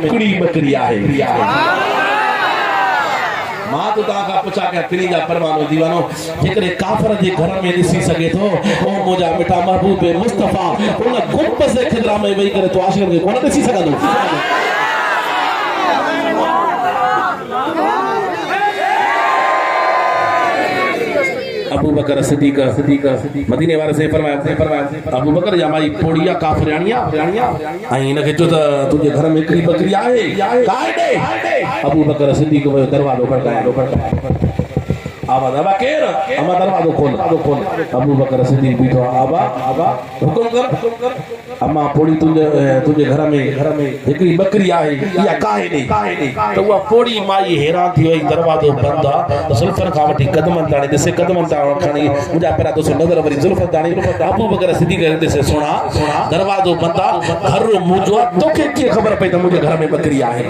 हिकिड़ी बकरी आहे। मां तो तव्हां खां पुछां कयां किनी जा परवानो दीवानो जेकॾहिं काफ़र जे घर में ॾिसी सघे थो ओ मुंहिंजा मिठा महबूब मुस्तफ़ा उन गुंबद जे खिदरा में वेही करे तो आशिक़नि खे कोन ॾिसी सघंदो। अबू बकर सिद्दीक़ मदीने वारे से फरमाया अबू बकर या माई पोड़िया काफरियानिया ऐं हिनखे चो त तुंहिंजे घर में हिकिड़ी बकरी आहे काहे अबू बकर सिद्दीक़ वियो दरवाज़ो खड़कायो आबा दादा केर अमा दरवाज़ो खोल अबू बकर सिद्दीक़ बीठो आबा हुकुम कर अमा पोड़ी तुंहिंजे घर में हिकिड़ी बकरी आहे या काहे त उहा पोड़ी माई हैरान थी वई दरवाज़ो बंदि आहे त ज़ुल्फ़नि खां वठी कदमनि ताणी ॾिसे कदमनि तां खणी मुंहिंजा पहिरां दोस्त नज़र वरी ज़ुल्फ़नि ताणी अबू बकर सिद्दीक़ ॾिसे सुणा दरवाज़ो बंदि आहे घर मुंहिंजो आहे तोखे कीअं ख़बर पई त मुंहिंजे घर में बकरी आहे।